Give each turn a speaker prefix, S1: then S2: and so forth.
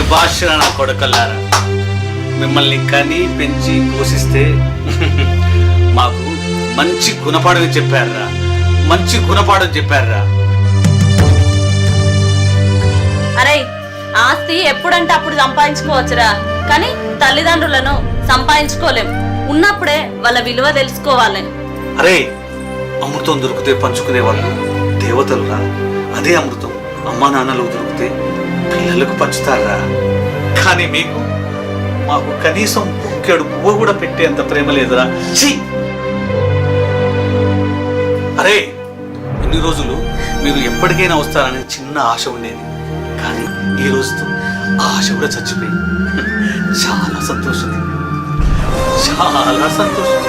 S1: శుభాషణ నా కొడుకల్లారా. మిమ్మల్ని కని పెంచి పోషిస్తే మాకు మంచి గుణపాఠం చెప్పారా, మంచి గుణపాఠం చెప్పారా.
S2: అరే ఆస్తి ఎప్పుడంటే అప్పుడు సంపాదించుకోవచ్చురా, కానీ తల్లిదండ్రులను సంపాదించుకోలేం. ఉన్నప్పుడే వాళ్ళ విలువ తెలుసుకోవాలి.
S1: అరే అమృతం దొరికితే పంచుకునే వాళ్ళు దేవతలురా. అదే అమృతం అమ్మా నాన్నలకు దొరికితే పిల్లలకు పంచుతారా. కానీ మీకు మాకు కనీసం ఒక్కడు పువ్వు కూడా పెట్టేంత ప్రేమ లేదురా. ఛీ! అరే ఇన్ని రోజులు మీరు ఎప్పటికైనా వస్తారని చిన్న ఆశ ఉండేది, కానీ ఈ రోజుతో ఆ ఆశ కూడా చచ్చిపోయింది. చాలా సంతోషం, చాలా సంతోషం.